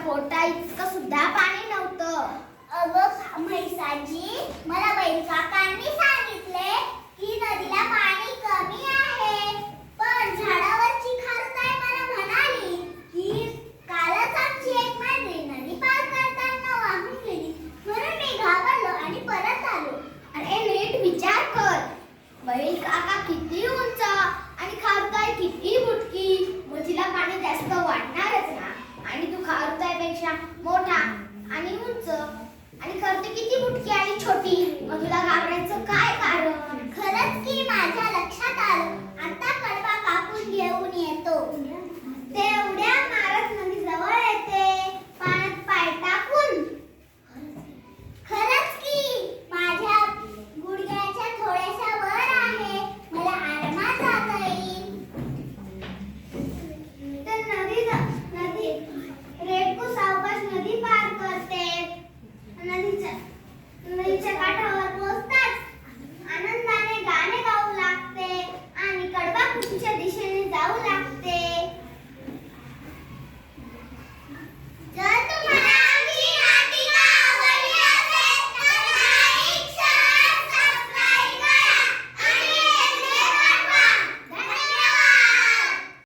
पोटा इतकं सुद्धा पाणी नव्हतं. अगं म्हैसाजी, मला बैल काकांनी सांगितले की नदीला पाणी कमी आहे. पण झाडावरची खारुताई मला म्हणाली की कालच आमची एक मैत्रीण नदी पार करताना वाहून गेली. म्हणून मी घाबरलो आणि परत आलो. अरे नीट विचार कर, बैल काका किती उंच आणि खारुताई किती बुटकी, मग तिला पाणी जास्त वाटणारच ना. आणि तू खारुताईपेक्षा मोठा आणि उंच आणि खारुताई किती बुटकी आणि छोटी, मग तुला घाबरायचं काय कारण? खरंच की माझ्या लक्षात आलं. आता